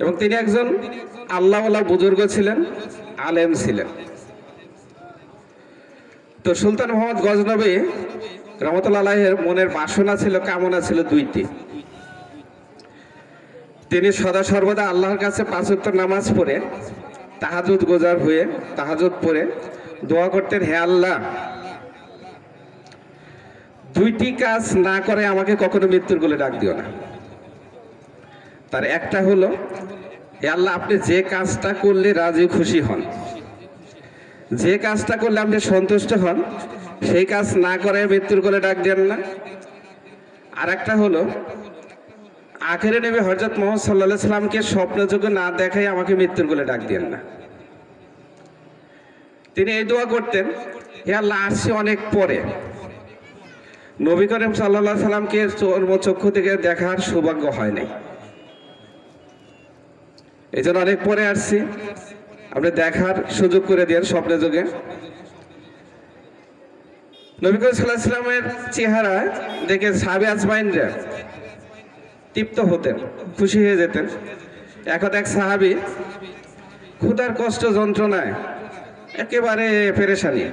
এবং তিনি একজন আল্লাহওয়ালা বুজুর্গ ছিলেন, আলেম ছিলেন। তো সুলতান মোহাম্মদ গজনবী রহমতুল্লাহ আলাইহির মনের বাসনা ছিল, কামনা ছিল দুইটি। তিনি সদা সর্বদা আল্লাহর কাছে 5 ওয়াক্ত নামাজ পড়ে তাহাজ্জুদ গোজার হয়ে তাহাজ্জুদ পড়ে দোয়া করতেন, হে আল্লাহ, দুইটি কাজ না করে আমাকে কখনো মৃত্যুর কোলে ডাক দিও না। তার একটা হলো, হে আল্লাহ, আপনি যে কাজটা করলে রাজি খুশি হন, যে কাজটা করলে আপনি সন্তুষ্ট হন, সেই কাজ না করে মৃত্যুর কোলে ডাক দেন না। আর একটা হলো, আখেরে নবী হযরত মুহাম্মদ সাল্লাল্লাহু আলাইহি সাল্লামকে স্বপ্নযোগে না দেখাই আমাকে মৃত্যুর কোলে ডাক দেন না। তিনি এই দোয়া করতেন, হে আল্লাহ, আসছি অনেক পরে, নবী করিম সাল্লাল্লাহু আলাইহি সাল্লামকে চক্ষু থেকে দেখার সৌভাগ্য হয় নাই, এই জন্য অনেক পরে আসছি, আপনি দেখার সুযোগ করে দেন স্বপ্নে যোগে। নবী করিম সাল্লাল্লাহু আলাইহি সাল্লামের চেহারা দেখে সাহাবী আজমাইনরা তৃপ্ত হতেন, খুশি হয়ে যেতেন। এক সাহাবী ক্ষুধার কষ্ট যন্ত্রণায় একেবারে পেরেশানি,